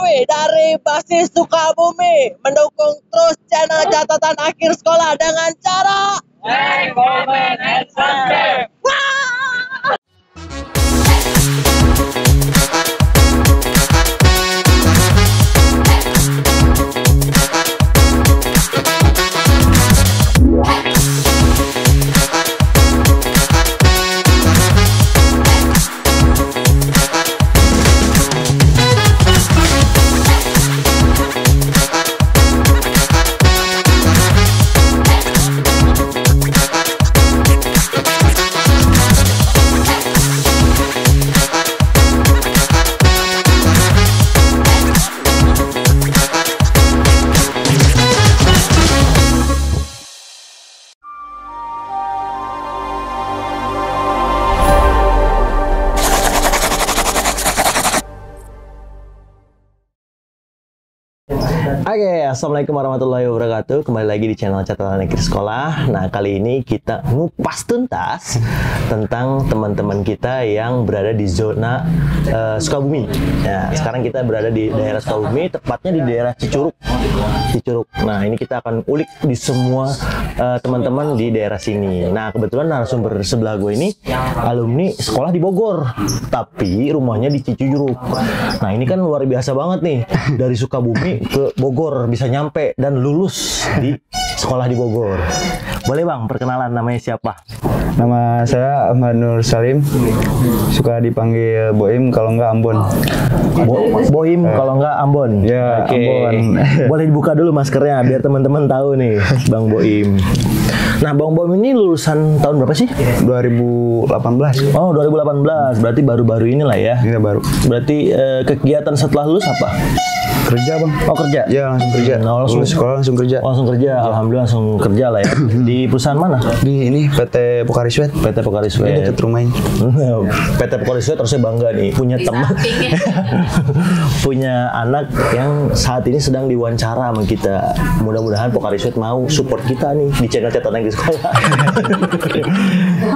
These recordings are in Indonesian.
Jokowi dari Basis Sukabumi mendukung terus channel catatan akhir sekolah dengan cara like, comment, and subscribe. Oke, assalamualaikum warahmatullahi wabarakatuh. Kembali lagi di channel catatan akhir sekolah. Nah, kali ini kita ngupas tuntas tentang teman-teman kita yang berada di zona Sukabumi. Ya, sekarang kita berada di daerah Sukabumi, tepatnya di daerah Cicurug. Nah, ini kita akan ulik di semua teman-teman di daerah sini. Nah, kebetulan narasumber sebelah gue ini alumni sekolah di Bogor, tapi rumahnya di Cicurug. Nah, ini kan luar biasa banget nih, dari Sukabumi ke Bogor bisa nyampe dan lulus di sekolah di Bogor. Boleh Bang, perkenalan, namanya siapa? Nama saya Ahmad Nur Salim, suka dipanggil Boim kalau nggak Ambon. Boim kalau nggak Ambon. Ya, Oke. Ambon. Boleh dibuka dulu maskernya biar teman-teman tahu nih, Bang Boim. Nah, Bang Boim ini lulusan tahun berapa sih? 2018. Oh, 2018. Berarti baru-baru inilah ya. Iya baru. Berarti kegiatan setelah lulus apa? Kerja Bang. Oh, kerja? Ya langsung kerja. Nah, langsung Lulus sekolah langsung kerja. Langsung kerja. Alhamdulillah langsung kerja lah ya. Di perusahaan mana? Di ini PT Pokari Sweat. PT Pokari Ini Sweat. dekat rumah ini. PT Pokari Sweat harusnya bangga nih punya teman, punya anak yang saat ini sedang diwawancara sama kita. Mudah-mudahan Pokari Sweat mau support kita nih di channel catatan akhir sekolah.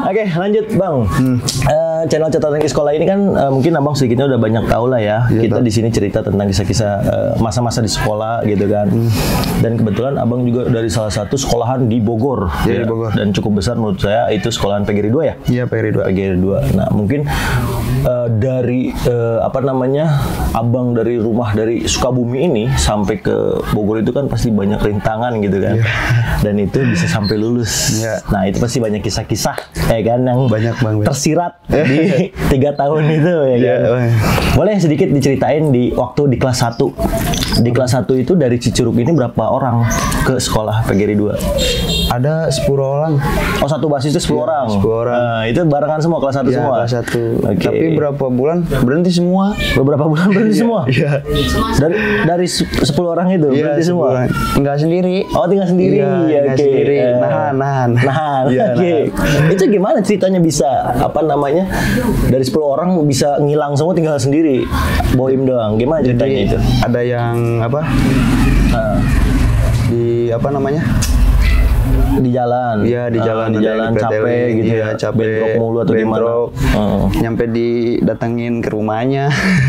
Oke, lanjut Bang. Channel catatan akhir sekolah ini kan mungkin Abang sedikitnya udah banyak tahu lah ya. Ya, Kita di sini cerita tentang kisah-kisah masa-masa di sekolah gitu kan. Dan kebetulan Abang juga dari salah satu sekolahan di Bogor. Ya, di Bogor. Dan cukup besar menurut saya itu sekolahan PGRI 2 ya? Iya PGRI 2. PGRI 2. Nah, mungkin dari apa namanya, Abang dari rumah dari Sukabumi ini sampai ke Bogor itu kan pasti banyak rintangan gitu kan. Dan itu bisa sampai lulus. Ya. Nah, itu pasti banyak kisah-kisah ya kan yang Banyak, Bang. tersirat di 3 tahun itu ya kan. Bang. Boleh sedikit diceritain di waktu di kelas 1. Di kelas 1 itu dari Cicurug ini berapa orang ke sekolah PGRI 2? Ada 10 orang. Oh, satu basis itu 10 orang. 10 orang. Nah, itu barengan semua kelas 1 Ya, semua. kelas 1. Oke. Tapi berapa bulan berhenti semua. Beberapa bulan berhenti semua. Iya. Dari 10 orang itu Iya, berhenti semua. Tinggal sendiri. Oh, tinggal sendiri. Iya, tinggal Oke. sendiri. Nahan. Iya, oke. Itu gimana ceritanya bisa apa namanya? Dari 10 orang bisa ngilang semua tinggal sendiri. Boim doang. Gimana ceritanya Jadi itu? ada yang apa? Di apa namanya? Di jalan. Iya di jalan, di ada jalan yang capek PTW, gitu iya, ya. capek. Bentrok mulu atau gimana? Bentrok. Heeh. Nyampe didatengin ke rumahnya.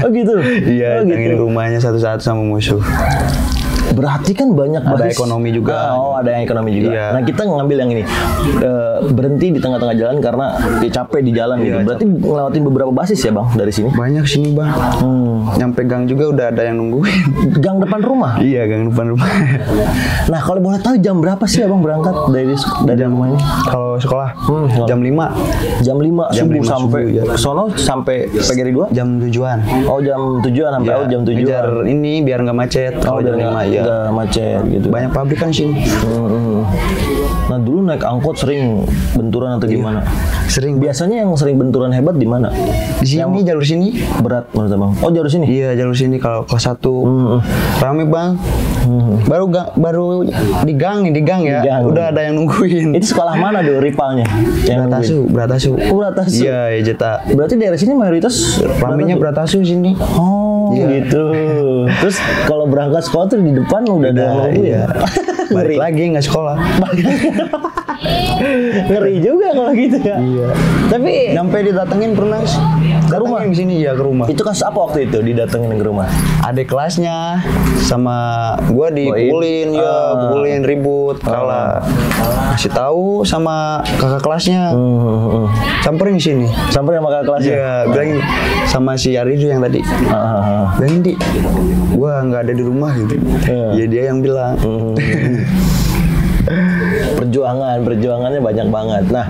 Oh gitu. Iya, Oh, datengin gitu. rumahnya satu-satu sama musuh. Berarti kan banyak Ada basis. ekonomi juga. Oh, ada yang ekonomi juga. Iya. Nah, kita ngambil yang ini. Berhenti di tengah-tengah jalan karena dia capek di jalan gitu. Iya, Berarti ngelewatin beberapa basis ya, Bang, dari sini? Banyak sini bang. Nyampe gang juga udah ada yang nungguin. Gang depan rumah. Iya gang depan rumah. Nah, kalau boleh tahu jam berapa sih Abang berangkat dari rumah ini? Kalau sekolah jam 5. Jam 5 Jam subuh 5 sampai subuh, ya. sono sampai PGRI 2? Jam 7-an. Oh, jam 7-an sampai Ya, jam 7-an. ngejar ini biar nggak macet. Oh, Kalau jam 5 ya. nggak macet gitu. Banyak pabrik kan sini. Nah, dulu naik angkot sering benturan atau gimana? Sering. Biasanya yang sering benturan hebat di mana? Di sini jalur sini. Berat menurut Abang. Oh, jalur sini. Iya jalur sini kalau kelas 1 rame bang. Baru di gang ya. Di gang. Udah ada yang nungguin. Itu sekolah mana tuh rivalnya? Bratasu. Oh, Bratasu. Iya Jeta. Berarti daerah sini mayoritas Ramenya Bratasu sini. Oh, Iya. gitu. Terus kalau berangkat sekolah tuh di depan udah ada yang nungguin. Iya. Ngeri. Balik lagi nggak sekolah. Ngeri juga kalau gitu ya. Iya. Tapi Sampai didatengin pernah rumah? Datangin sini ya ke rumah. Itu kasus apa waktu itu didatengin ke rumah? Adik kelasnya sama gua dipukulin, pukulin ribut, kalah. Kasih tahu sama kakak kelasnya. Samperin sini. Sampai sama kakak kelasnya. Iya, bilang sama si Aridu yang tadi. Bilangin, Di, gua nggak ada di rumah gitu. Ya dia yang bilang. Perjuangannya banyak banget. Nah,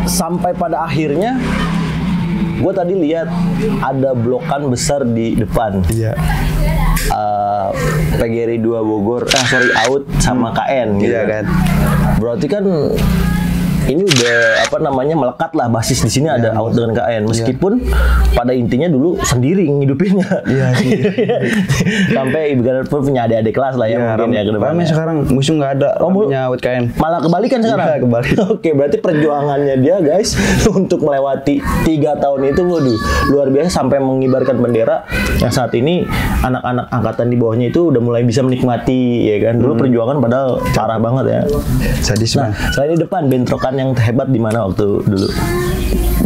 sampai pada akhirnya gue tadi lihat ada blokan besar di depan. Iya. PGRI 2 Bogor, out sama KN gitu. Iya kan. Berarti kan ini udah melekat lah basis di sini ada out dengan KN meskipun pada intinya dulu sendiri ngidupinnya. Iya sih. Sampai ibarat pun punya adik-adik kelas lah ya mungkin ya ke depannya. Sekarang musuh nggak ada punya out KN. Malah kebalikan sekarang. Iya, kebalik. Oke, berarti perjuangannya dia guys untuk melewati 3 tahun itu waduh luar biasa sampai mengibarkan bendera yang saat ini anak-anak angkatan di bawahnya itu udah mulai bisa menikmati ya kan. Dulu perjuangan padahal parah banget ya. Sadis. Nah, selain di depan bentrokan yang hebat di mana waktu dulu?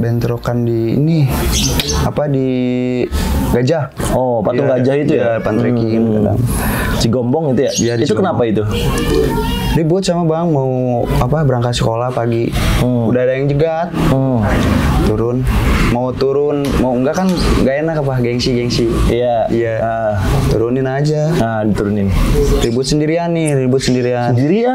Bentrokan di ini di Gajah. Oh, patung gajah itu ya? Pantrekin kadang. Cigombong itu ya? Iya, itu kenapa itu? Ribut sama bang mau berangkat sekolah pagi. Udah ada yang jegat. Mau enggak kan nggak enak gengsi. Iya. Turunin aja. Diturunin. Ribut sendirian.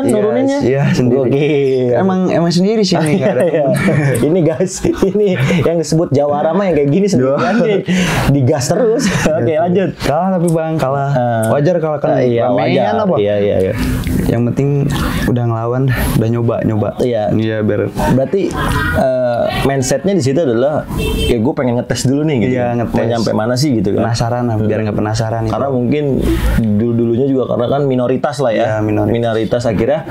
Nuruninnya? Iya, sendiri. Oke. Emang sendiri sih ini nggak ada. Ini guys, ini yang disebut Jawara mah yang kayak gini sendirian nih. Digas terus. Oke, lanjut. Kalah tapi bang, kalah. Wajar kalah kan. Iya, wajar. Apa? Iya. Yang penting udah ngelawan, udah nyoba. Iya. Iya, berarti mindsetnya di situ adalah ya gue pengen ngetes dulu nih gitu. Iya, ngetes. Mau nyampe mana sih gitu kan. Penasaran biar nggak penasaran. Karena mungkin dulunya juga karena kan minoritas lah ya. Minoritas akhirnya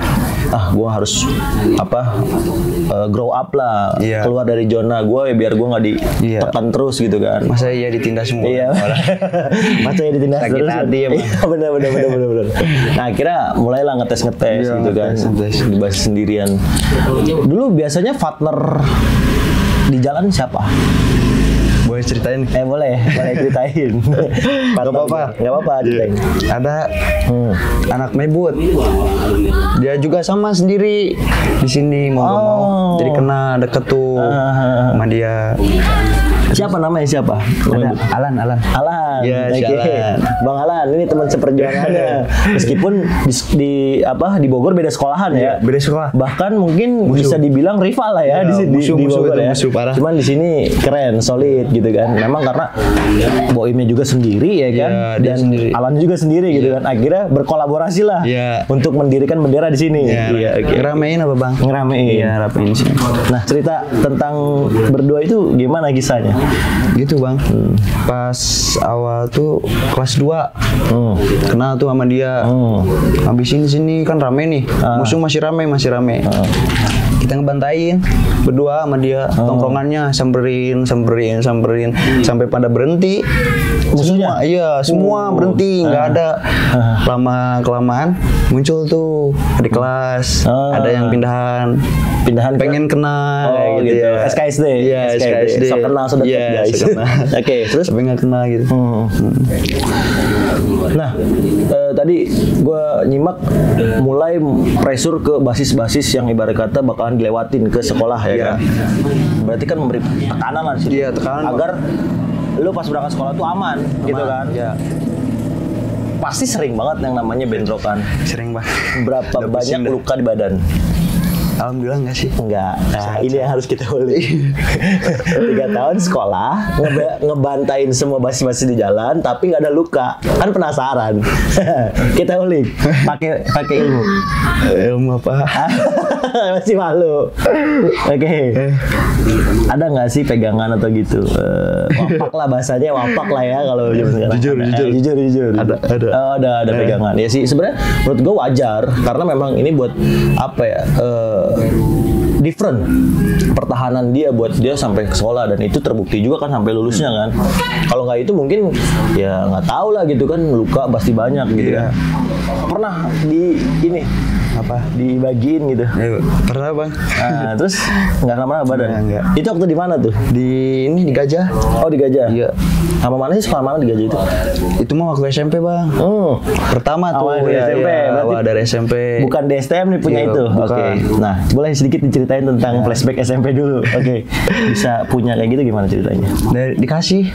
gue harus grow up lah. Iya. Keluar dari zona gue biar gue nggak ditekan terus gitu kan. Masa iya ditindas semua. Iya. Masa iya ditindas sakit terus. hati ya, Bang. Iya, benar. Nah, akhirnya mulailah ngetes gitu kan. Dibahas sendirian. Dulu biasanya partner di jalan siapa? Boleh ceritain? Boleh ceritain. Gak apa-apa ceritain. Ada anak Mebut, dia juga sama sendiri di sini mau jadi kena deket tuh sama dia. Siapa namanya siapa? Ada Alan. Ya, Alan. Bang Alan ini teman seperjuangannya. Meskipun di Bogor beda sekolahan ya. Beda sekolah. Bahkan mungkin bisa dibilang rival lah ya, di Bogor ya. Cuman di sini keren, solid gitu kan. Memang karena Boimnya juga sendiri ya kan, dan Alan juga sendiri gitu kan. Akhirnya berkolaborasi lah untuk mendirikan bendera di sini. Ngeramein apa bang? Ngeramein. Iya, ramein sih. Nah, cerita tentang berdua itu gimana kisahnya? Gitu bang. Pas awal tuh kelas 2 kenal tuh sama dia. Habis sini kan rame nih. Musuh masih rame. Kita ngebantain berdua sama dia. Tongkrongannya samperin sampai pada berhenti. Musuhnya? Semua berhenti, nggak ada. Lama kelamaan muncul tuh di kelas. Ada yang pindahan pengen kenal kayak gitu ya. SKSD. Iya, SKSD. So kenal sudah guys. Oke, terus tapi nggak kenal gitu. Nah, tadi gue nyimak mulai pressure ke basis-basis yang ibarat kata bakalan dilewatin ke sekolah ya kan. Berarti kan memberi tekanan lah sih. Iya, tekanan agar lu pas berangkat sekolah tuh aman. Gitu kan. Iya. Pasti sering banget yang namanya bentrokan. Sering banget. Berapa banyak luka di badan? Alhamdulillah enggak sih. Enggak. Nah, ini yang harus kita ulik. 3 tahun sekolah, ngebantain semua basis-basis di jalan, tapi nggak ada luka. Kan penasaran. Kita ulik. Pakai ilmu. Ilmu apa? Masih malu. Oke. Ada nggak sih pegangan atau gitu? Wapak lah bahasanya, wapak lah ya kalau sekarang. Jujur. Ada pegangan. Ya sih sebenarnya menurut gue wajar karena memang ini buat apa ya? Different pertahanan dia buat dia sampai ke sekolah dan itu terbukti juga kan sampai lulusnya kan. Kalau nggak itu mungkin ya nggak tahu lah gitu kan luka pasti banyak gitu kan. Pernah di ini Apa? Dibagiin gitu. Pernah bang. Nah, terus nggak kemana-mana badan? Enggak. Itu waktu di mana tuh? Di ini di Gajah. Oh di Gajah? Iya. Sama mana sih, sekolah mana di Gajah itu? Itu mah waktu SMP bang. Awal Pertama tuh dari SMP, berarti awal dari SMP. Bukan di STM nih punya Iya, itu. bukan. Oke. Nah, boleh sedikit diceritain tentang flashback SMP dulu. Oke. Bisa punya kayak gitu gimana ceritanya? Dikasih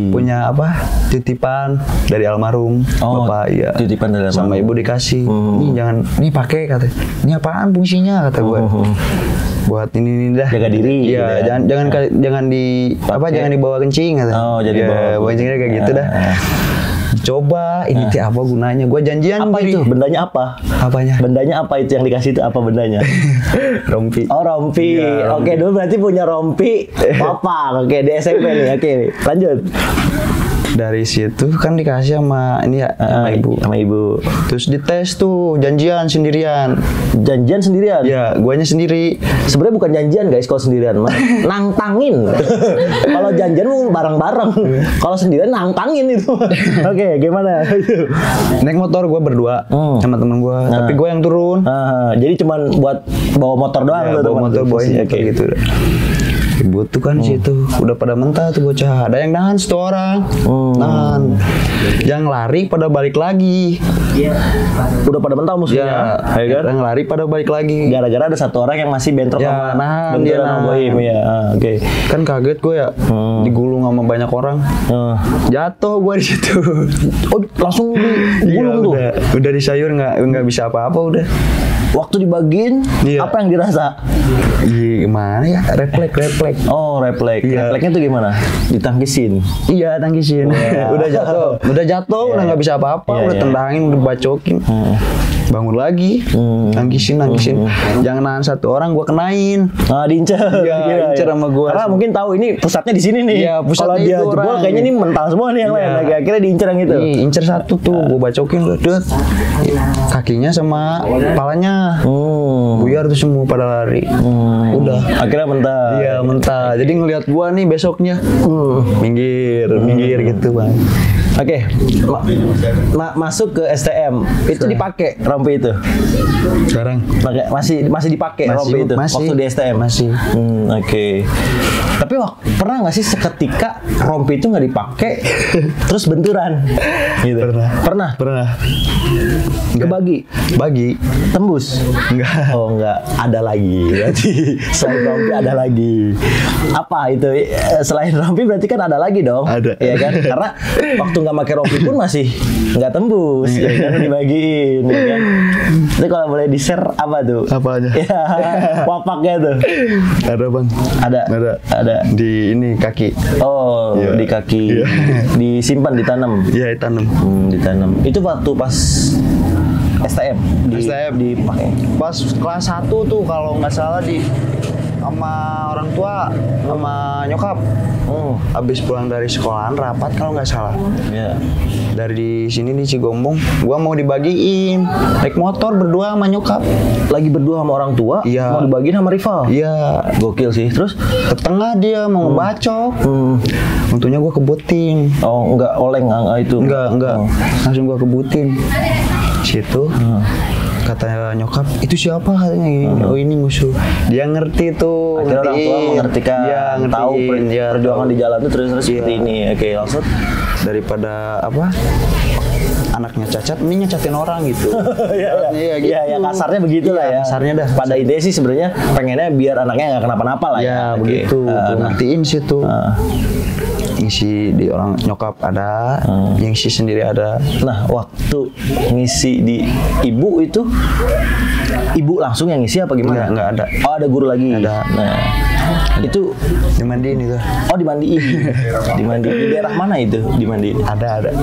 punya apa? Titipan dari almarhum bapak. Iya. Titipan dari Sama almarhum. ibu dikasih. Nih jangan, nih pakai kata. Ini apaan fungsinya kata gue. Buat ini dah. Jaga diri. Iya, gitu ya. jangan di apa jangan dibawa kencing kata. Oh, jadi ya, bawa kencingnya kayak gitu dah. Coba ini teh apa gunanya? Gue janjian Apa itu? Bendanya apa? Apanya? Bendanya apa itu yang dikasih itu apa bendanya? Rompi. Oh rompi. Iya, rompi. Oke, dulu berarti punya rompi papa. Oke, di SMP nih. Oke, lanjut. Dari situ kan dikasih sama ini ya sama ibu. Sama ibu. Terus dites tuh janjian sendirian. Janjian sendirian? Ya, guanya sendiri. Sebenarnya bukan janjian guys kalau sendirian mah. Nangtangin. Kalau janjian mau bareng-bareng. Kalau sendirian nangtangin itu. Oke, gimana? Naik motor gue berdua sama temen gue. Tapi gue yang turun. Jadi cuman buat bawa motor doang Ya, tuh, bawa motor bawain motor gitu. Ibu tuh kan situ udah pada mentah tuh bocah. Ada yang nahan satu orang. Nahan. Yang lari pada balik lagi. Udah pada mental musuhnya. Ya, yang lari pada balik lagi. Gara-gara ada satu orang yang masih bentrok Ya, sama nahan, benturan dia sama nahan. Boim ya. Oke. Kan kaget gue ya. Digulung sama banyak orang. Jatuh gue di situ. Oh, langsung digulung tuh. Udah di sayur nggak bisa apa-apa udah. Waktu dibagiin, Iya. apa yang dirasa? Iya, gimana ya? Refleks. Oh, refleks. Iya. Refleksnya tuh gimana? Ditangkisin. Iya, tangkisin. Udah jatuh, udah nggak bisa apa-apa, Iya, udah iya. tendangin, udah bacokin. Bangun lagi, nangkisin. Jangan nahan satu orang, gua kenain. Ah, diincer. Iya, incer sama gua. Karena mungkin tahu ini pusatnya di sini nih. Iya, Kalau pusatnya dia itu jebol orang. kayaknya ini mental semua nih yang Iya. lain. Lagi akhirnya diincer yang itu. Nih, incer satu tuh, gua bacokin, udah. Kakinya sama kepalanya. Buyar tuh semua pada lari. Udah. Akhirnya mentah. Iya, mentah. Jadi ngelihat gua nih besoknya, minggir gitu, Bang. Oke, masuk ke STM itu dipakai rompi itu. Sekarang Masih dipakai Masih, rompi itu masih. waktu di STM. Masih. Oke. Tapi pernah nggak sih seketika rompi itu nggak dipakai terus benturan? Gitu. Pernah. Kebagi. Bagi. Tembus? Enggak. Oh enggak, ada lagi. Berarti selain rompi ada lagi. Apa itu? Selain rompi berarti kan ada lagi dong. Ada. Iya kan? Karena waktu nggak pakai rompi pun masih nggak tembus. Ya kan dibagiin. Ya kan? Itu kalau boleh di-share apa tuh? Apanya? Ya, wapaknya tuh. Ada, Bang. Ada. Di ini kaki. Oh, Iya. di kaki. Iya. Disimpan, ditanam. Iya, ditanam. Ditanam. Itu waktu pas STM dipakai. Pas kelas 1 tuh kalau nggak salah sama orang tua sama nyokap. Habis pulang dari sekolahan rapat kalau nggak salah. Iya. Dari sini di Cigombong, gua mau dibagiin naik motor berdua sama nyokap. Lagi berdua sama orang tua, Iya. mau dibagiin sama rival. Iya, Gokil sih. Terus ke tengah dia mau ngebacok. Untungnya gua kebutin. oh enggak oleng itu. Enggak. Oh. Langsung gua kebutin. Situ. Kata nyokap, itu siapa katanya ini? Oh, ini musuh. Dia ngerti tuh. Akhirnya orang tua mengertikan, Dia tahu ngertiin. perjuangan di jalan itu terus Iya. seperti ini. Oke, langsung. Daripada apa? Anaknya cacat, ini nyacatin orang gitu. Iya, kasarnya begitulah ya. Kasarnya dah. Pada intinya sih sebenarnya pengennya biar anaknya nggak kenapa-napa lah ya. Ya, Oke. begitu. Gua Nah, ngertiin situ. Ngisi di orang nyokap ada, ngisi sendiri ada. Nah, waktu ngisi di ibu itu, ibu langsung yang ngisi apa gimana? Enggak ada. Oh, ada guru lagi. Ada. Nah, itu Dimandiin itu. oh dimandiin. Dimandiin di daerah mana itu? Dimandiin. Ada.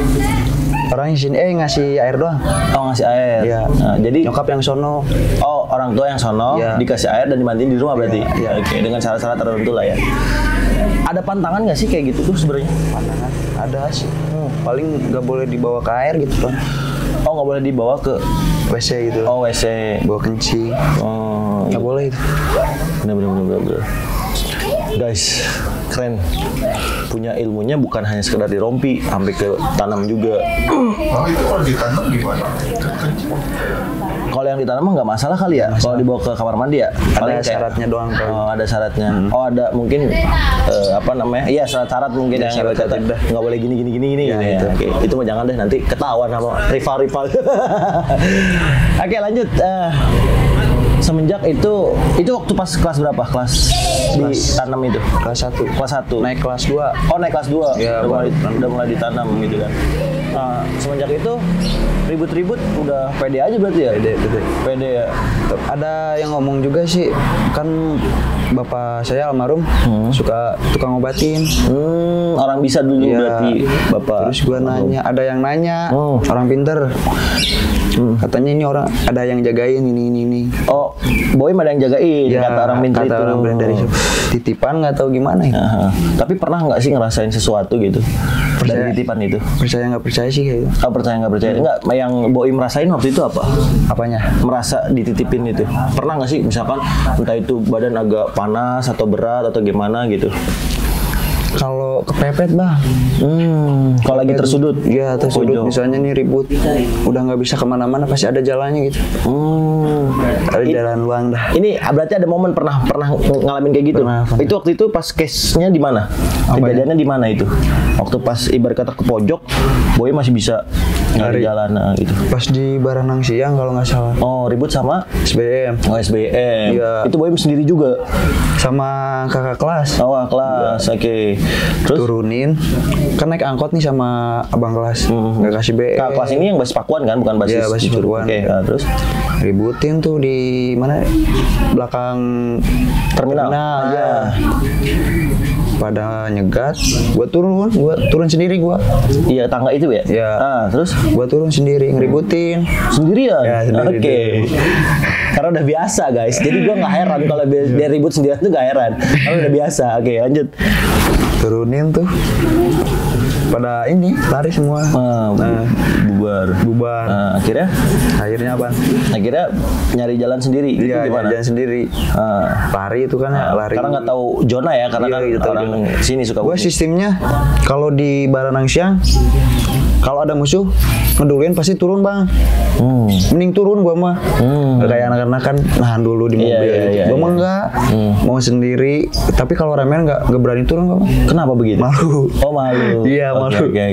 Orang ngisiin ngasih air doang. Oh, ngasih air. Iya. Nah, jadi Nyokap yang sono. oh, orang tua yang sono Iya. dikasih air dan dimandiin di rumah berarti. Iya. Oke, dengan cara-cara tertentu lah ya. Ada pantangan nggak sih kayak gitu tuh sebenarnya? Pandangan ada sih. Paling nggak boleh dibawa ke air gitu kan. Oh, nggak boleh dibawa ke WC gitu. oh WC. Bawa kencing. Oh, Nggak boleh itu. bener. Guys, keren. Punya ilmunya bukan hanya sekedar di rompi, sampai ke tanam juga. Oh itu kalau ditanam gimana? Kalau yang ditanam nggak masalah kali ya. Kalau dibawa ke kamar mandi ya. Paling Ada syaratnya doang kan. Oh, ada syaratnya. Oh, ada mungkin apa namanya? Iya, syarat mungkin Ya, yang syarat kata nggak boleh gini gitu Ya, ya. itu. Oke, itu mah jangan deh, nanti ketahuan sama rival. Oke, lanjut. Semenjak itu waktu pas kelas berapa? Kelas ditanam itu? Kelas 1. Kelas 1. Naik kelas 2. Oh, naik kelas 2. Ya, udah mulai ditanam gitu kan. Nah, semenjak itu ribut-ribut udah pede aja berarti ya? Pede ya. Ada yang ngomong juga sih, kan bapak saya almarhum suka tukang obatin. Orang bisa dulu Iya. berarti bapak. Terus gua nanya, ada yang nanya, Oh. orang pinter. Katanya ini orang ada yang jagain ini. Oh, Boy ada yang jagain kata orang pintar itu. kata orang pinter dari titipan nggak tahu gimana itu. Aha. Tapi pernah nggak sih ngerasain sesuatu gitu dari titipan itu? Percaya nggak percaya sih kayak gitu. Oh, percaya nggak percaya? Enggak, yang Boy merasain waktu itu apa? Apanya? Merasa dititipin itu. Pernah nggak sih misalkan entah itu badan agak panas atau berat atau gimana gitu? Kalau kepepet bang, Kalau lagi tersudut? Iya tersudut. Pojok. Misalnya nih ribut, udah nggak bisa kemana-mana, pasti ada jalannya gitu. Ada jalan luang dah. Ini berarti ada momen pernah ngalamin kayak gitu. Pernah. Itu waktu itu pas case-nya di mana? Kejadiannya di mana itu? Waktu pas ibarat kata ke pojok, Boy masih bisa nyari jalan gitu. Pas di Baranang siang kalau nggak salah. Oh, ribut sama SBM SBM. Iya. Itu Boy sendiri juga. sama kakak kelas. Oh, kelas. Oke. Terus Turunin, kan naik angkot nih sama abang kelas, nggak kasih BE. Kak, kelas ini yang basis Pakuan kan, bukan basis Iya, basis Pakuan. Oke, terus Ributin tuh di mana? Belakang terminal. ya. Pada nyegat, gua turun sendiri gua. Iya, tangga itu ya? Iya. Terus Gua turun sendiri ngeributin. sendirian? Ya, sendiri Oke. Karena udah biasa guys, jadi gua nggak heran kalau dia ribut sendirian tuh nggak heran. Karena udah biasa. Oke, lanjut. Turunin tuh. Pada ini lari semua. Bubar. Akhirnya Akhirnya apa? akhirnya nyari jalan sendiri. Itu Iya, gimana? jalan sendiri. Lari itu kan ya, lari. Karena nggak tahu zona ya, karena Iya, kan gitu, orang sini suka. Gua sistemnya kalau di Baranang siang, kalau ada musuh ngeduluin pasti turun bang. Mending turun gua mah. Nggak kayak anak-anak kan nahan dulu di mobil. Iya, Gua mah iya. enggak. Mau sendiri. Tapi kalau ramean nggak berani turun gua mah. Kenapa begitu? Malu. Oh, malu. Iya, malu. Oke.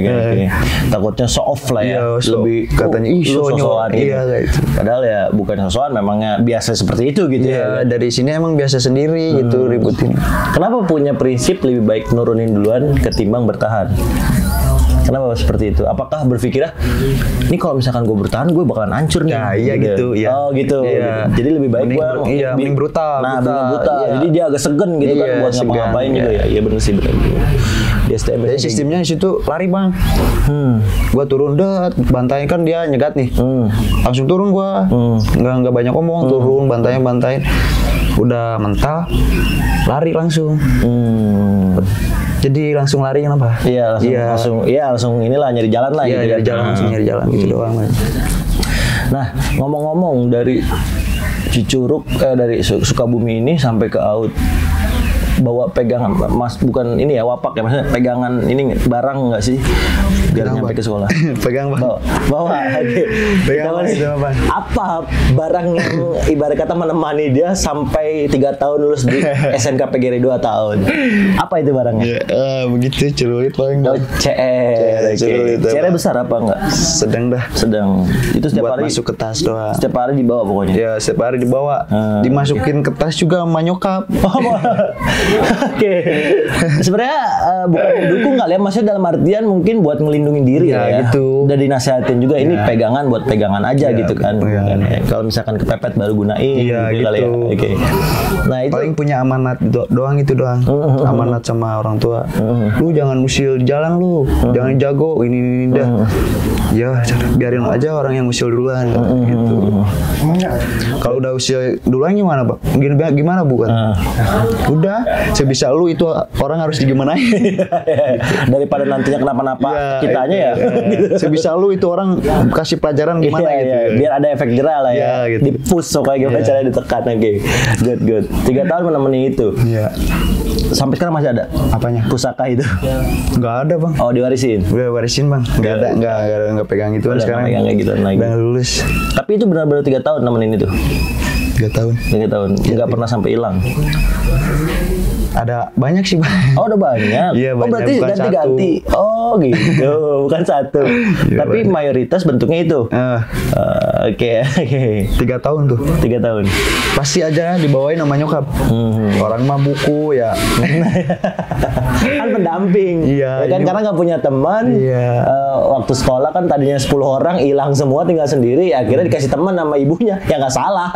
Takutnya show off lah ya. Iya, Lebih katanya ih lu sosokan. sosokan gitu. Iya kayak itu. Padahal ya bukan sosokan, memangnya biasa seperti itu gitu ya. Ya dari sini emang biasa sendiri gitu ributin. Kenapa punya prinsip lebih baik nurunin duluan ketimbang bertahan? Kenapa seperti itu? Apakah berpikirnya, ini kalau misalkan gue bertahan, gue bakalan hancur nih? Ya, iya gitu, iya. Oh gitu. Iya. Jadi lebih baik Mending gue mending brutal. Nah, brutal. brutal. Iya. Jadi dia agak segen gitu kan Iya, buat segan, ngapa-ngapain iya. juga ya. Iya bener sih, bener. Di STM Jadi sistemnya di situ lari bang. Gua turun deh, bantai kan dia nyegat nih. Langsung turun gua. Nggak banyak omong, turun bantai. Udah mental, lari langsung. Jadi langsung lari kenapa? Iya, langsung inilah nyari jalan lah. Iya, gitu nyari kan. jalan, langsung nyari jalan gitu doang. Nah, ngomong-ngomong dari Cicurug dari Sukabumi ini sampai ke Aut, bawa pegangan mas, bukan ini ya wapak ya, maksudnya pegangan ini barang nggak sih biar Pegang, nyampe Bang. ke sekolah? Pegang bang. Bawa oke. Pegang, Kita Bang, itu, Bang. apa barang yang ibarat kata menemani dia sampai 3 tahun lulus di SNK PGRI 2 tahun? Apa itu barangnya? Begitu celurit paling. Oh, CR. celurit, CR Bang. besar apa enggak? Sedang dah. Sedang. Itu setiap Buat hari masuk ke tas doang. Setiap hari dibawa pokoknya. Ya setiap hari dibawa. Dimasukin ke tas juga sama nyokap. Oh, oke. Sebenarnya bukan mendukung kali ya, maksudnya dalam artian mungkin buat ngelindungin diri Ya, ya. gitu. Udah dinasehatin juga ini pegangan buat pegangan aja Ya, gitu kan. iya. Bukan ya. Kalau misalkan kepepet baru gunain Iya, gitu kali ya. gitu. Oke. Nah, itu Paling punya amanat doang itu doang. Amanat sama orang tua. Lu jangan usil di jalan lu. Jangan jago ini dah. Ya biarin aja orang yang usil duluan gitu. Kalau udah usil duluan gimana Pak? Gimana bukan? Udah sebisa lu itu orang harus digimanain. Daripada nantinya kenapa-napa kitanya ya. Sebisa lu itu orang kasih pelajaran gimana gitu. Biar ada efek jerah lah ya. Gitu. Di-push kayak gimana caranya ditekan. Oke. Good. 3 tahun menemani itu. Iya. Sampai sekarang masih ada? Apanya? Pusaka itu? Nggak ada Bang. Oh, diwarisin? Udah warisin Bang. Nggak pegang itu sekarang. Pegang kayak gitu lagi. Udah lulus. Tapi itu benar-benar 3 tahun nemenin itu? 3 tahun. 3 tahun. Nggak pernah sampai hilang? Ada banyak sih Bang. Oh, udah banyak? Iya, oh, berarti bukan ganti-ganti? Oh, gitu. Bukan satu. Iya, tapi banyak. mayoritas bentuknya itu? Oke. 3 tahun tuh. 3 tahun. Pasti aja dibawain sama nyokap. Orang mah buku ya. Kan pendamping. Iya, Ya kan ini- karena nggak punya teman. Iya. Waktu sekolah kan tadinya 10 orang hilang semua tinggal sendiri. Akhirnya dikasih teman sama ibunya. Ya nggak salah.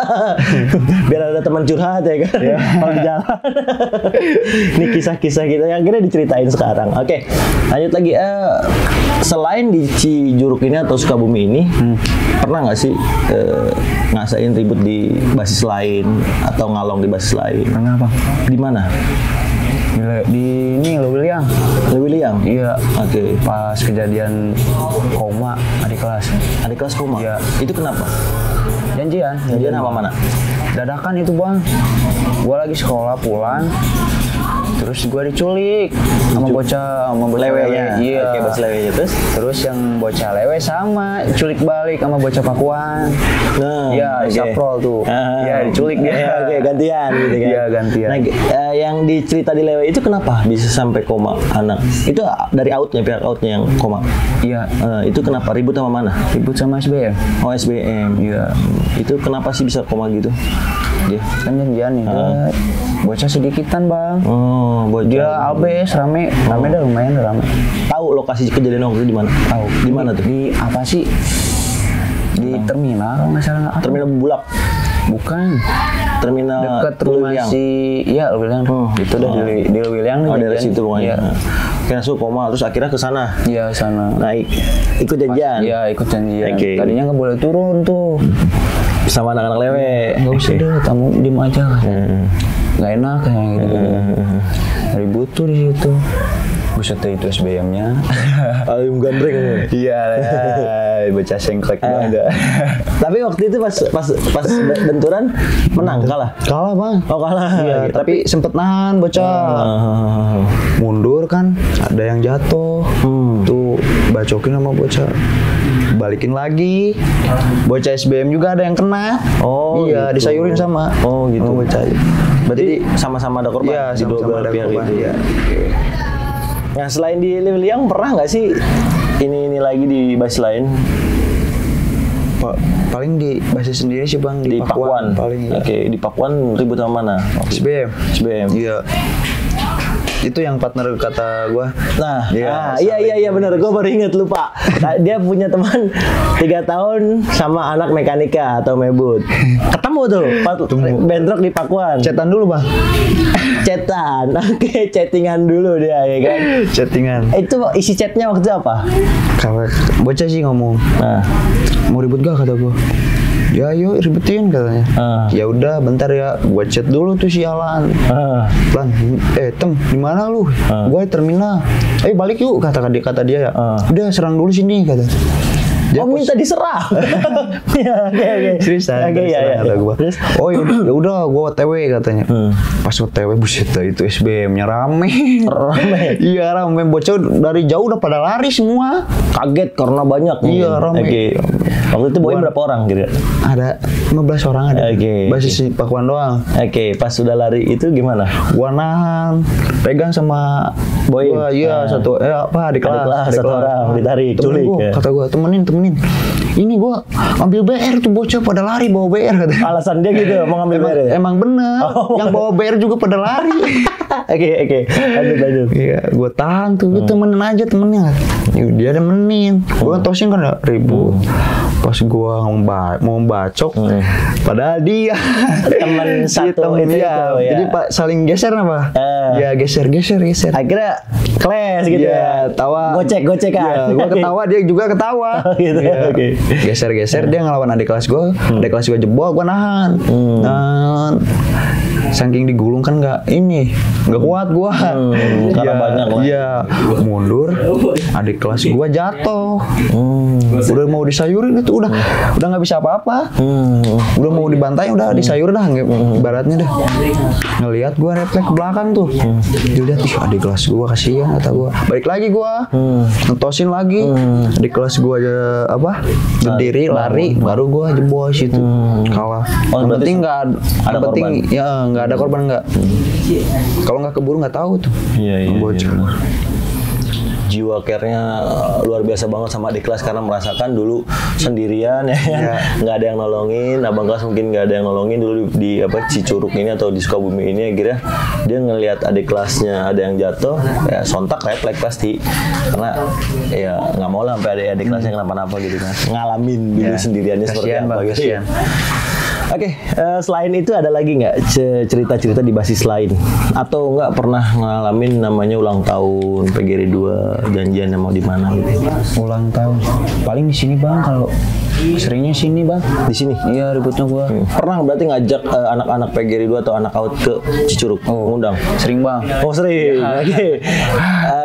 Biar ada teman curhat ya kan. Kalau di jalan. Ini kisah-kisah kita yang akhirnya diceritain sekarang. Oke, lanjut lagi. Selain di Cijuruk ini atau Sukabumi ini, pernah nggak sih ngasain ribut di basis lain atau ngalong di basis lain? Pernah Bang. Di mana? Di ini lo William. Di William? Iya. Oke. Pas kejadian koma adik kelas. Adik kelas koma? Iya. Itu kenapa? Janjian. Janjian apa mana? Dadakan itu Bang. Gua lagi sekolah pulang. Terus gua diculik sama bocah Lewenya? Iya. Oke, bocah lewenya. Terus yang bocah lewe sama culik balik sama bocah Pakuan. Nah, Iya, oke. saprol tuh. Iya, diculik dia. Iya, oke, gantian gitu kan. Iya, gantian. Nah, yang dicerita di Lewe itu kenapa bisa sampai koma anak? Itu dari outnya, pihak outnya yang koma. Iya. Itu kenapa? Ribut sama mana? Ribut sama SBM. Oh, SBM. Iya. Itu kenapa sih bisa koma gitu? Dia. Kan janjian nih. Bocah sedikitan Bang. Oh, bocah. Dia albes rame dah lumayan rame. Tahu lokasi kejadian waktu itu di mana? Tahu. Di mana tuh? Di apa sih? Di terminal kalau nggak salah. Apa? Terminal Bulak. Bukan. Terminal Dekat rumah Lewiliang. si iya William. Itu dah di William. Oh, dari situ pokoknya. Iya. Kira langsung koma terus akhirnya ke sana. Iya sana. Naik ikut janjian. Iya ikut janjian. Oke. Tadinya nggak boleh turun tuh. Sama anak-anak Lewe. Nggak usah deh, tamu diem aja. Nggak enak kayak gitu. Ribut tuh di situ. Buset deh itu SBM-nya. Ayam gandreng. Iya, bocah sengklek banget. Tapi waktu itu pas benturan menang kalah. Kalah Bang. Oh kalah. Iya, tapi sempet nahan bocah. Mundur kan, ada yang jatuh. Tuh bacokin sama bocah. Balikin lagi. Bocah SBM juga ada yang kena. Oh, iya, gitu. disayurin sama. Oh gitu. Sama bocah. Berarti sama-sama ada korban. Iya, di dua sama-sama belah ada pihak korban. itu. Iya. Nah selain di Lewiliang pernah nggak sih ini lagi di basis lain? Paling di basis sendiri sih Bang, Di Pakuan. paling. Oke, di Pakuan ribut sama mana? SBM. SBM. Iya. Itu yang partner kata gua. Nah, Iya, iya benar. Gue baru inget lupa. Dia punya teman 3 tahun sama anak mekanika atau mebut. Ketemu tuh, bentrok di Pakuan. Chatan dulu Bang. Chatan, oke, chattingan dulu dia ya kan. Chattingan. Itu isi chatnya waktu apa? Kalau bocah sih ngomong, Nah, mau ribut gak kata gua. Ya yuk ribetin katanya. Ya udah bentar ya, gua chat dulu tuh si Alan. Lan, Tem, di mana lu? Gua di terminal. Balik yuk kata dia ya. Udah serang dulu sini kata. Dia minta diserang. Ya, oke. Serius Oke, ya. kata gua. Oh ya udah gua OTW katanya. Pas OTW buset dah itu SBM-nya rame. Rame. Iya rame, bocah dari jauh udah pada lari semua. Kaget karena banyak. Iya, rame. Oke. Waktu itu boy berapa orang kira? Ada 15 orang ada. Oke. Basis si Pakuan doang. Oke, pas sudah lari itu gimana? Gua nahan, pegang sama Boy. gua, iya satu adik kelas, satu orang ditarik, Temen culik gua, ya. kata gua temenin. Ini gua ambil BR tuh bocah pada lari bawa BR katanya. Alasan dia gitu mau ngambil BR ya? Emang bener, yang bawa BR juga pada lari. Oke. Lanjut. Iya, gua tahan tuh, gua temenin aja temennya. Dia temenin, gua tosin kan ada ribut. Pas gua mau bacok, padahal dia Temen satu itu ya. Jadi Pak saling geser apa? Ya geser. Akhirnya clash gitu ya. Tawa. Gocek-gocekan. Iya, gua ketawa dia juga ketawa. gitu. Iya. Oke. Geser-geser dia ngelawan adik kelas gue. Adik kelas gue jebol, gue nahan. Nahan. Saking digulung kan nggak kuat gue. Karena banyak lah. Iya. Mundur. Adik kelas gue jatuh. Udah mau disayurin itu udah nggak bisa apa-apa. Udah mau dibantai udah disayur dah ibaratnya dah. Ngelihat gue refleks ke belakang tuh. Dilihat ih adik kelas gue kasihan kata gue. Balik lagi gue. Ngentosin lagi. Adik kelas gue aja berdiri lari baru gue jebol situ. Kalah. Yang penting nggak ada korban. Ya nggak ada korban nggak. Kalau nggak keburu nggak tahu tuh. Iya. Bocor. Jiwa care-nya luar biasa banget sama adik kelas karena merasakan dulu sendirian ya, nggak ada yang nolongin. Abang kelas mungkin nggak ada yang nolongin dulu di Cicurug ini atau di Sukabumi ini. Akhirnya dia ngelihat adik kelasnya ada yang jatuh, ya sontak refleks pasti karena ya nggak mau lah sampai adik kelasnya kenapa-napa gitu kan. Ngalamin dulu sendiriannya seperti apa gitu. Oke, selain itu ada lagi nggak cerita-cerita di basis lain? Atau nggak pernah ngalamin namanya ulang tahun PGRI 2 janjian mau di mana gitu? Ulang tahun paling di sini bang, kalau seringnya sini bang. Di sini? Iya ributnya gua. Pernah berarti ngajak anak-anak PGRI 2 atau anak AUT ke Cicurug? Ngundang? Sering bang. Oh sering, oke.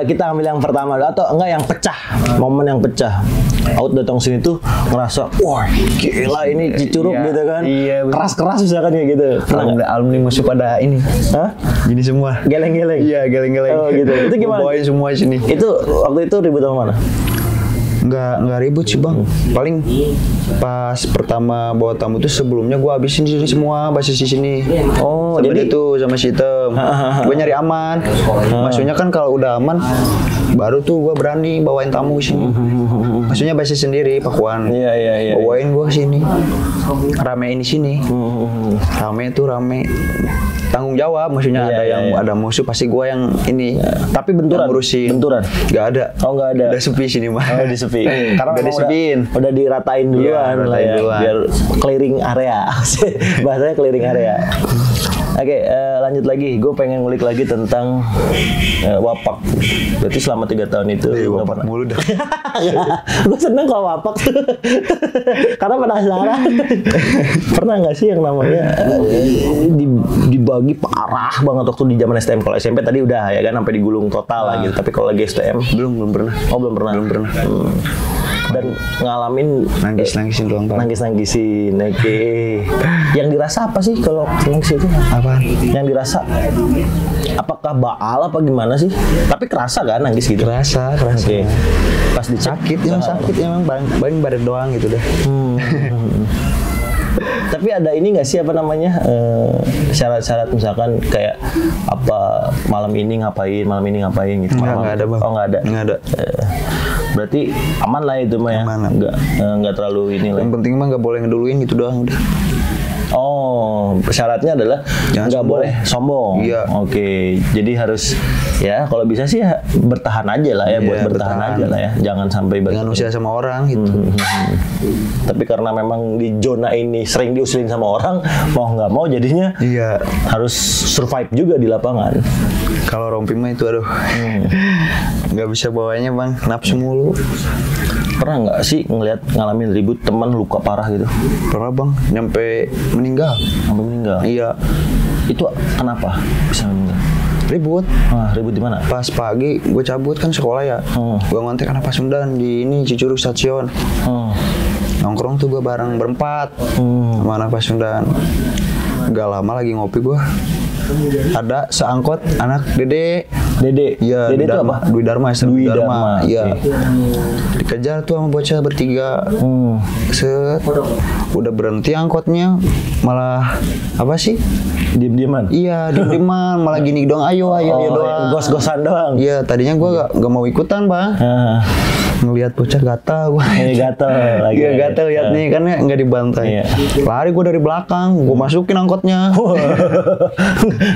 Kita ambil yang pertama atau enggak yang pecah, momen yang pecah. AUT datang sini tuh ngerasa, wah gila ini Cicurug gitu kan. Iya, keras-keras misalkan kayak gitu. Alumni musuh pada ini. Hah? Gini semua. Geleng-geleng. Iya, geleng-geleng. Oh gitu. Itu gimana? Bawain semua sini. Itu waktu itu ribut sama mana? Nggak ribut sih bang. Paling pas pertama bawa tamu tuh sebelumnya gue habisin di sini semua basis di sini. Oh, sama jadi itu sama si Hitam. Gue nyari aman. Maksudnya kan kalau udah aman baru tuh gue berani bawain tamu ke sini. Maksudnya basis sendiri Pakuan. Iya. Bawain gue ke sini. Ramein di sini. Rame tuh rame. Tanggung jawab, maksudnya ada musuh pasti gue yang ini. Tapi benturan, benturan. Nggak ada. Oh nggak ada. Udah sepi sini mah. Oh disepi. Karena udah disepiin. Udah diratain duluan lah ya. Duluan. Biar clearing area. Bahasanya clearing area. Oke, lanjut lagi. Gue pengen ngulik lagi tentang wapak. Berarti selama 3 tahun itu wapak mulu dah. Gue seneng kalau wapak tuh. Karena penasaran. Pernah nggak sih yang namanya dibagi parah banget waktu di zaman STM? Kalau SMP tadi udah ya kan sampai digulung total lah gitu. Tapi kalau lagi STM belum pernah. Oh belum pernah. Dan ngalamin nangis-nangisin doang Pak. Nangis-nangisin. Oke. Yang dirasa apa sih kalau nangis itu? Apa? Yang dirasa apakah baal apa gimana sih? Tapi kerasa kan nangis gitu? Kerasa. Oke. Pas dicek sakit emang paling badan doang gitu deh. Tapi ada ini nggak sih apa namanya syarat-syarat misalkan kayak apa malam ini ngapain gitu? Nggak ada bang. Oh nggak ada. Nggak ada. Berarti aman lah itu mah ya. Nggak terlalu ini lah. Yang penting mah nggak boleh ngeduluin gitu doang udah. Oh, syaratnya adalah nggak boleh sombong. Iya. Oke, jadi harus ya kalau bisa sih ya, bertahan aja lah ya, buat bertahan aja lah ya. Jangan sampai jangan usia sama orang gitu. Tapi karena memang di zona ini sering diusilin sama orang, mau nggak mau jadinya harus survive juga di lapangan. Kalau rompi mah itu aduh, nggak bisa bawanya bang, nafsu mulu. Pernah nggak sih ngalamin ribut teman luka parah gitu? Pernah bang, nyampe meninggal. Sampai meninggal? Iya. Itu kenapa bisa meninggal? Ribut. Ribut di mana? Pas pagi gue cabut kan sekolah ya. Gue ngontek anak Pasundan di ini Cicurug stasiun. Nongkrong tuh gue bareng berempat sama anak Pasundan. Gak lama lagi ngopi gue. Ada seangkot anak Dede. Iya, Dede itu apa? Dwi Dharma. Iya. Okay. Dikejar tuh sama bocah bertiga. Set. Udah berhenti angkotnya, malah apa sih? Diem-dieman. Iya, diem-dieman, malah gini doang, ayo doang. Gos-gosan doang. Iya, tadinya gua gak mau ikutan, Bang. Ngelihat bocah gatal gua. Gatal lagi. Iya, gatal lihat nih kan nggak dibantai. Iya. Lari gua dari belakang, gua masukin angkotnya.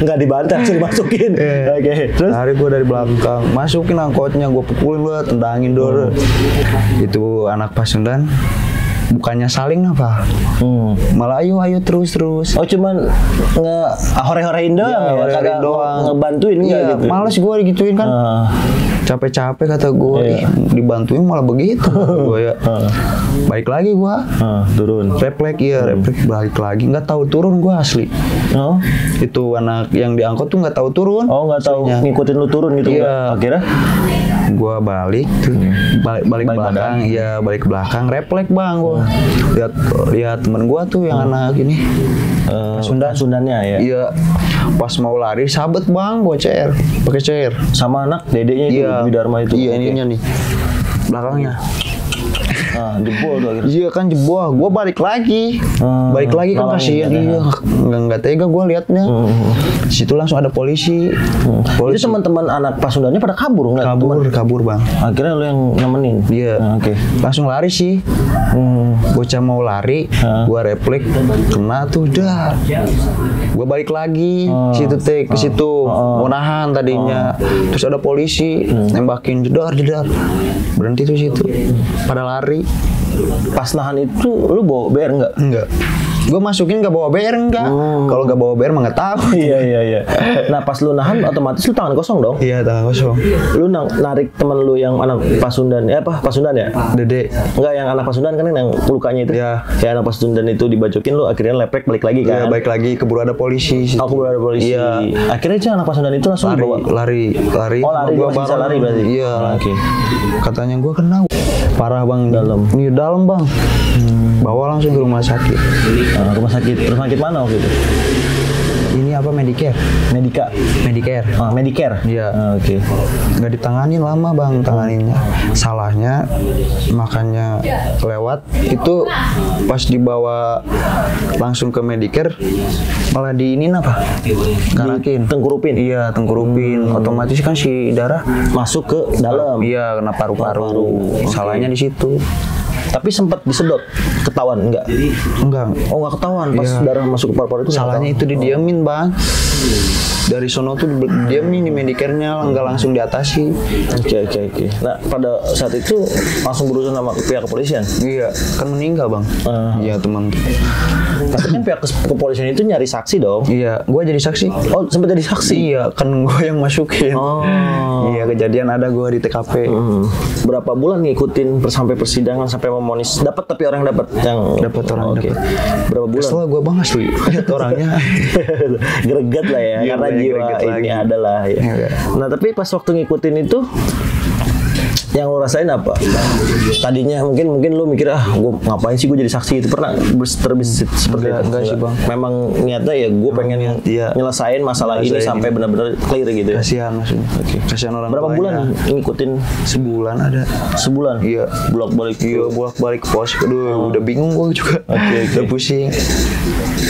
Nggak dibantai, langsung dimasukin. Oke. Terus lari gua dari belakang, masukin angkotnya, gua pukulin gua, tendangin dor. Itu anak Pasundan. Bukannya saling apa? Malah ayo terus. Oh cuman hore-horein doang ya? Hore-horein doang. Ngebantuin iya, gitu? males gue digituin kan. capek-capek kata gue, dibantuin malah begitu. Gue ya balik lagi gue Turun. refleks refleks balik lagi, nggak tahu turun gue asli. Oh, Itu anak yang diangkut tuh nggak tahu turun. oh nggak tahu aslinya. ngikutin lu turun gitu. Iya. Akhirnya Gua balik tuh, balik belakang, iya balik ke belakang, refleks bang gua. Lihat temen gua tuh yang anak ini, Sundannya ya. iya pas mau lari sabet bang, bawa CR, pakai CR. Sama anak dedeknya itu Iya, Widarma itu. iya Oke. ininya nih, belakangnya. Nah, jebol tuh akhirnya. Iya kan jebol, gua balik lagi kan ngalangin kasihan, kan, iya nggak tega gua liatnya. Di situ langsung ada polisi. Itu teman-teman anak Pasundannya pada kabur nggak? Kabur bang. Akhirnya lu yang nemenin. Iya. Oke. Langsung lari sih. Bocah mau lari, gua refleks kena tuh udah. Gua balik lagi situ ke situ mau nahan tadinya. Terus ada polisi nembakin jedar. Berhenti tuh situ. Pada lari. Pas nahan itu lu bawa BR nggak? Enggak. Gue masukin gak bawa BR enggak. Kalau gak bawa BR mah nggak tahu. Iya. Nah pas lu nahan otomatis lu tangan kosong dong. Iya tangan kosong. Lu narik temen lu yang anak Pasundan, Pasundan ya? Dede. Enggak, yang anak Pasundan kan yang lukanya itu. Iya. Kayak anak Pasundan itu dibacokin, lu akhirnya lepek balik lagi kan? Iya balik lagi keburu ada polisi. Aku berada polisi. Iya. Akhirnya itu anak Pasundan itu langsung dibawa. Lari. Oh lari, Gua dia masih bisa lari berarti. Iya. Oke. Katanya gua kena. Parah bang. Dalam. Ini dalam bang. Bawa langsung ke rumah sakit. Rumah sakit mana waktu itu? Ini apa Medicare? Medicare. Medicare. Iya. Oke. Nggak ditanganin lama bang tanganinnya. Salahnya makanya lewat itu pas dibawa langsung ke Medicare malah diinin apa? Kanakin. Tengkurupin. Iya tengkurupin. Otomatis kan si darah Masuk ke dalam. iya kena paru-paru. Salahnya di situ. Tapi sempat disedot, ketahuan enggak? Enggak. Oh enggak ketahuan pas Iya. darah masuk ke paru-paru itu. Salahnya itu didiamin bang. Dari sono tuh didiamin di Medicare-nya nggak langsung diatasi. Oke. Nah pada saat itu langsung berurusan sama pihak kepolisian. Iya kan meninggal bang. Iya teman. Tapi kan pihak kepolisian itu nyari saksi dong. Iya, gue jadi saksi. Oh sempat jadi saksi. Iya, kan gue yang masukin. Oh. Iya, kejadian ada gue di TKP. Berapa bulan ngikutin sampai persidangan sampai memonis? Dapat tapi orang dapat yang Dapat orang Oke. dapat. Berapa bulan? Setelah gue bang asli, lihat orangnya. Greget lah ya, Iya, karena banyak jiwa greget ini lagi. adalah ya. Iya. Nah tapi pas waktu ngikutin itu yang lo rasain apa? Tadinya mungkin lo mikir gue ngapain sih gue jadi saksi itu, pernah terbesit seperti itu? Enggak sih, Bang. Memang niatnya ya gue pengen iya. nyelesain masalah ini Nyelesain sampai benar-benar clear gitu ya. Kasihan maksudnya. Kasihan orang Berapa tuanya. bulan ngikutin? Sebulan ada. Sebulan? Iya. Bolak-balik. Iya, bolak-balik ke pos. Aduh, udah bingung gue juga. Oke. Udah pusing.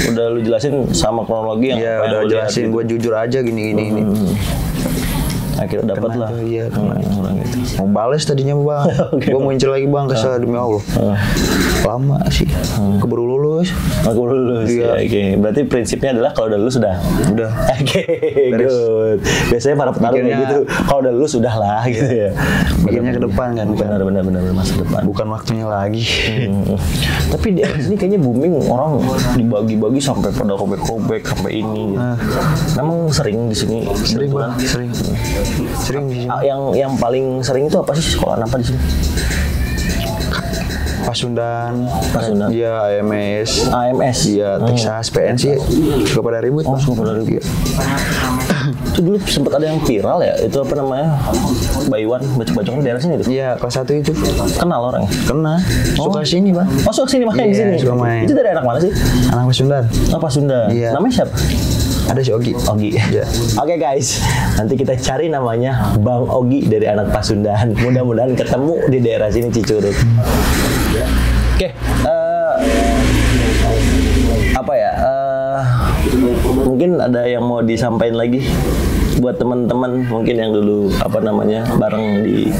Udah lu jelasin sama kronologi yang Iya, apa yang udah lu lihat jelasin. gitu. Gue jujur aja gini. Akhirnya dapat lah. Iya, orang itu. mau bales tadinya bang. Oke. Gue muncul lagi bang, kesal demi Allah. Lama sih. Keburu lulus. Aku lulus. Iya. Ya, oke. Berarti prinsipnya adalah kalau udah lulus sudah. Udah. Oke, Beres. good. Biasanya para petarung kayak Mikirnya- gitu. Kalau udah lulus sudah lah gitu ya. Mikirnya ke depan kan. Benar masa depan. Bukan waktunya lagi. Tapi di sini kayaknya booming, orang dibagi-bagi sampai pada robek-robek sampai ini. Gitu. Memang sering di sini. Sering kebetulan. bang, sering di sini. Yang paling sering itu apa sih, sekolah apa di sini? Pasundan, Pasundan. iya AMS, AMS. iya Texas, PN sih gak pada ribut. Oh, semua pada ribut. Itu dulu sempat ada yang viral ya, itu apa namanya, Bayuan baca-bacokan daerah sini tuh. Iya, kelas 1 itu Kenal orang? kena, suka sini bang. Masuk sini main di Iya, sini. suka main. Itu dari anak mana sih? Anak Pasundan, Oh, Pasundan. Iya. Namanya siapa? ada si Ogi. Ogi. Iya. Oke guys, nanti kita cari namanya Bang Ogi dari anak Pasundan. Mudah-mudahan ketemu di daerah sini Cicurug. Oke, apa ya? Mungkin ada yang mau disampaikan lagi buat teman-teman mungkin yang dulu apa namanya bareng di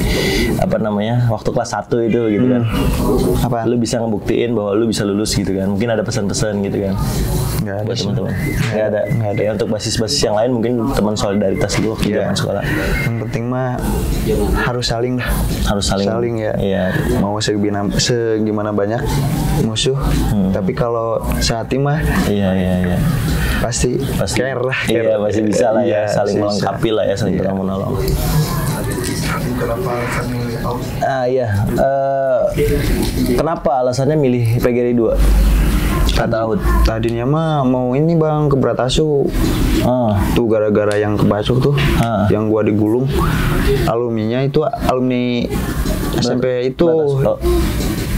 apa namanya waktu kelas 1 itu gitu kan. Apa? Lu bisa ngebuktiin bahwa lu bisa lulus gitu kan. Mungkin ada pesan-pesan gitu kan. Nggak ada Buat sih. teman-teman. Nggak ada. Ya, untuk basis-basis yang lain mungkin teman solidaritas dulu waktu Iya. zaman sekolah. Yang penting mah harus saling lah. Harus saling ya. Iya. Mau segimana banyak musuh, tapi kalau sehati mah Iya. pasti care lah. Iya, care. masih bisa lah ya, Iya, saling masih melengkapi lah ya, saling Iya. tolong menolong. Kenapa alasannya milih AUD? Iya. Kenapa alasannya milih PGRI 2? Kata AUD. Tadinya mah mau ini bang ke Bratasu. Tuh gara-gara yang kebasuk tuh, yang gua digulung. Alumninya itu alumni SMP itu. Oh.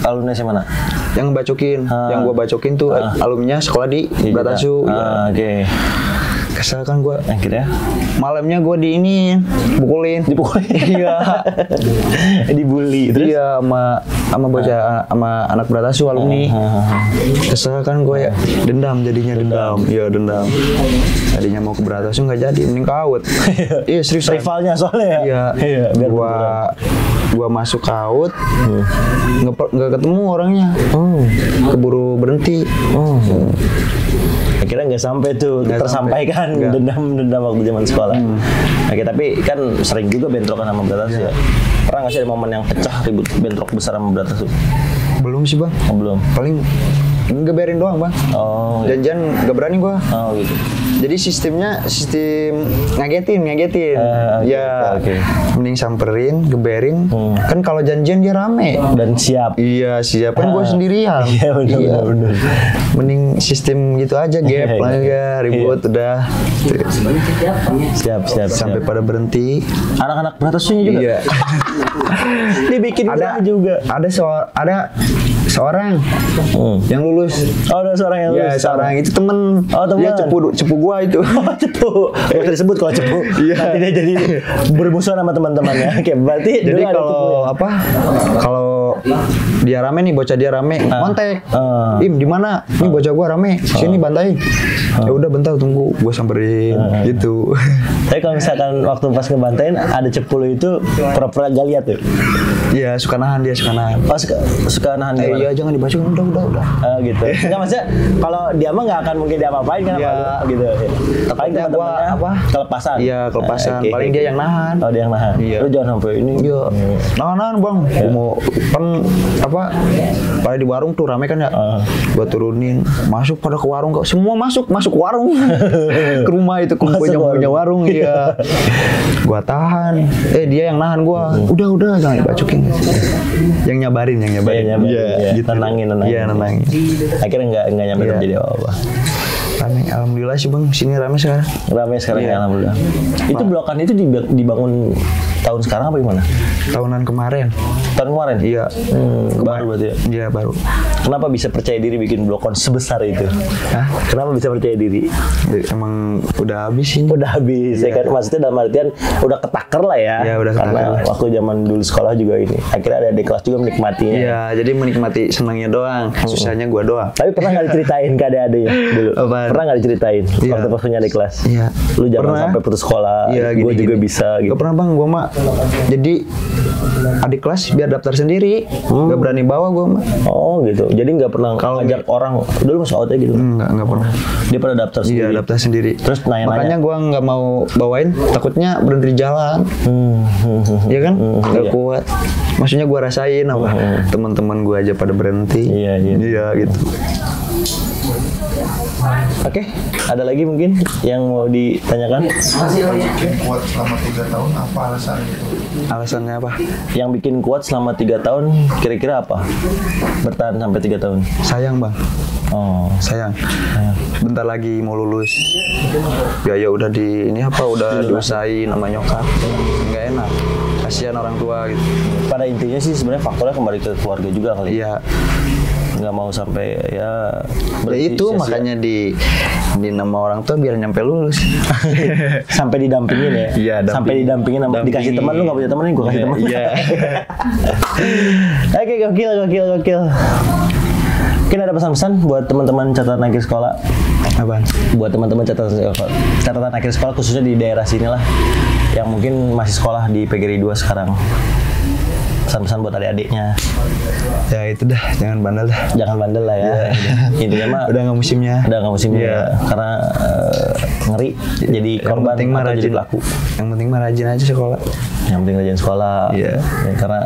Alumni mana? Yang bacokin, yang gua bacokin tuh alumninya sekolah di Bratasu. Oke. Kesel kan gua. Akhirnya malamnya gua dipukulin. Iya. Dibully terus. Iya sama bocah sama anak Bratasu alumni. Kesel kan gua ya. Dendam jadinya dendam. Iya dendam. Tadinya mau ke Bratasu nggak jadi, mending ke AUD. Iya serius. Rivalnya soalnya ya. Iya. Gua masuk ke AUD, nggak ketemu orangnya. Keburu berhenti. Akhirnya nggak sampai tuh tersampaikan dendam waktu zaman sekolah. Oke, tapi kan sering juga bentrokan sama Bratasu ya. Pernah nggak sih ada momen yang pecah ribut bentrok besar sama Bratasu? Belum sih bang. Oh, belum. Paling ngeberin doang bang. Oh. Janjian nggak berani gua. Oh gitu. Jadi sistem ngagetin. Ya, okay. Mending samperin, geberin. Kan kalau janjian dia rame dan siap. Iya siap. Kan gua sendirian. Iya benar. Mending sistem gitu aja, gap lah ya, ribut udah. Siap. Sampai pada berhenti. Anak-anak Bratasu juga. Iya. Dibikin juga. Ada seorang yang lulus. Oh, ada seorang yang lulus. Ya, seorang itu temen. Oh, temen. Dia cepu gua itu. Oh, cepu. Gak usah disebut kalau cepu. Nanti dia jadi bermusuhan sama teman-temannya. Oke, berarti jadi kalau dia rame nih, bocah dia rame, kontak. Im di mana? Nih bocah gua rame. Sini bantai. Ya udah bentar tunggu, gua samperin gitu. Tapi kalau misalkan waktu pas ngebantain ada cepu lu itu pura-pura gak lihat tuh. Iya, suka nahan dia. Oh, suka nahan dia. Iya, jangan dibaca, udah. Gitu. Enggak maksudnya kalau dia mah enggak akan mungkin dia apa-apain kan gitu. Paling teman-temannya kelepasan. Iya, kelepasan. Okay. Paling dia yang nahan. Oh, dia yang nahan. Iya. Lu jangan sampai ini. Iya. Nahan, Bang. Gua mau kan pada di warung tuh rame kan ya. Gua turunin, masuk pada ke warung, semua masuk ke warung. Ke rumah itu punya warung iya. Gua tahan. Dia yang nahan gua. Udah jangan dibacokin. Yang nyabarin. Iya, gitu. Tenangin. Iya, nenangin. Akhirnya enggak nyampe jadi apa-apa. Rame, alhamdulillah sih bang, sini rame sekarang. Ya, alhamdulillah. Itu blokan itu dibangun tahun sekarang apa gimana? Tahunan kemarin. Tahun kemarin? Iya. Baru berarti ya? Iya baru. Kenapa bisa percaya diri bikin blokon sebesar itu? Hah? Kenapa bisa percaya diri? Emang udah habis sih. Udah habis, ya kan? Maksudnya dalam artian udah ketaker lah ya. Iya udah ketaker. Karena waktu zaman dulu sekolah juga ini. Akhirnya ada adik kelas juga menikmatinya. Iya, jadi menikmati senangnya doang, susahnya gua doang. Tapi pernah nggak diceritain ke adik-adiknya dulu? Apaan? Pernah nggak diceritain? Waktu pas punya adik kelas? Iya. Lu jangan sampai putus sekolah. Iya, gue juga bisa. Gitu. Gak pernah bang, gua mah. Jadi adik kelas biar daftar sendiri, gak berani bawa gua mah. Oh gitu. Jadi nggak pernah ngajak orang dulu masuk aja gitu? Nggak pernah. Dia pada daftar sendiri. Iya daftar sendiri. Terus nanya-nanya. Makanya gua nggak mau bawain, takutnya berhenti di jalan. Iya kan? Nggak kuat. Maksudnya gua rasain apa? Teman-teman gua aja pada berhenti. Iya gitu. Oke, ada lagi mungkin yang mau ditanyakan? Bikin kuat selama 3 tahun apa alasannya itu? Alasannya apa? Yang bikin kuat selama 3 tahun kira-kira apa? Bertahan sampai 3 tahun. Sayang bang. Oh, sayang. Bentar lagi mau lulus. Biaya udah udah diusahain sama nyokap. Nggak enak. Kasihan orang tua gitu. Pada intinya sih sebenarnya faktornya kembali ke keluarga juga kali. Iya. Nggak mau sampai ya itu sia-sia. Makanya di nama orang tua biar nyampe lulus. Sampai didampingin ya. Iya, sampai didampingin sama dikasih teman. Lu nggak punya teman nih, gua kasih teman. Iya. Oke, gokil. Mungkin ada pesan-pesan buat teman-teman catatan akhir sekolah. Apaan? Buat teman-teman catatan akhir sekolah khususnya di daerah sini lah, yang mungkin masih sekolah di PGRI 2 sekarang. Pesan-pesan buat adik-adiknya. Ya itu dah, jangan bandel dah. Jangan bandel lah ya. Intinya mah udah nggak musimnya. Karena ngeri jadi korban atau jadi pelaku. Yang penting mah rajin aja sekolah. Yang penting rajin sekolah. Iya. Ya, karena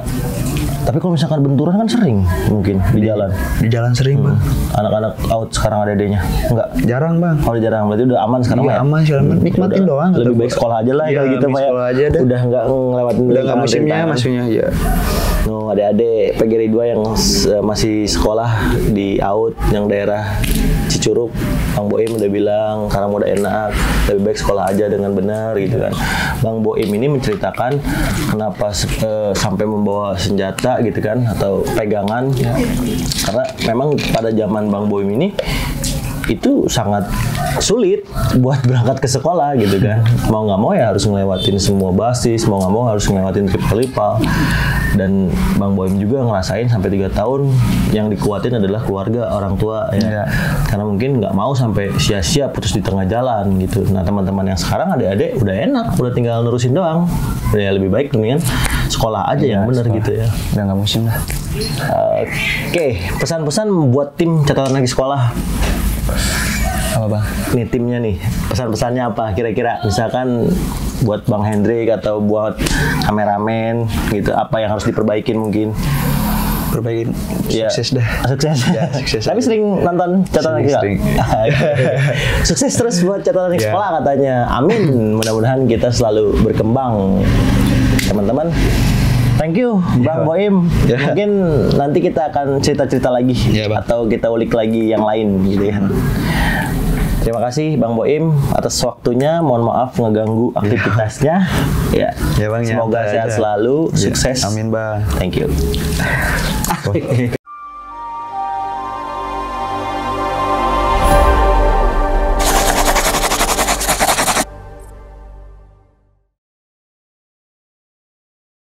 tapi kalau misalkan benturan kan sering mungkin di jalan. Di jalan sering bang. Anak-anak out sekarang ada adanya. Enggak. Jarang bang. Oh jarang, berarti udah aman sekarang Iya, Pak, ya? aman sih, nikmatin Udah, doang. Lebih baik sekolah aja lah Iya, kalau gitu lebih Pak ya. sekolah aja dah. Udah nggak ngelewatin Udah nggak musimnya rintangan. maksudnya ya. No, adik-adik PGRI 2 yang masih sekolah di AUD yang daerah Cicurug, Bang Boim udah bilang karena udah enak, lebih baik sekolah aja dengan benar gitu kan. Bang Boim ini menceritakan kenapa sampai membawa senjata gitu kan atau pegangan ya. Karena memang pada zaman Bang Boim ini itu sangat sulit buat berangkat ke sekolah gitu kan. Mau nggak mau ya harus ngelewatin semua basis, mau nggak mau harus ngelewatin tripel. Dan Bang Boim juga ngerasain sampai 3 tahun yang dikuatin adalah keluarga, orang tua ya. Karena mungkin nggak mau sampai sia-sia putus di tengah jalan gitu. Nah teman-teman yang sekarang adik-adik udah enak, udah tinggal nerusin doang. Ya lebih baik mendingan sekolah aja yang bener gitu ya. Udah nggak musim lah. Oke, pesan-pesan buat tim catatan lagi sekolah. Apa bang? Nih timnya nih, pesan-pesannya apa kira-kira? Misalkan buat Bang Hendrik atau buat kameramen gitu, apa yang harus diperbaikin mungkin? Perbaikin Ya, sukses dah. Sukses. Ya, sukses Tapi aja. sering nonton catatan lagi nggak? Sering. Sukses terus buat catatan lagi Ya. sekolah katanya. Amin. Mudah-mudahan kita selalu berkembang, teman-teman. Thank you, Bang Boim. Ya. Mungkin nanti kita akan cerita-cerita lagi Ya, Bang. atau kita ulik lagi yang lain gitu ya. Terima kasih Bang Boim atas waktunya. Mohon maaf ngeganggu aktivitasnya. Ya. Ya, Bang, Semoga nyantai sehat aja. selalu, Ya, sukses. amin bang. Thank you.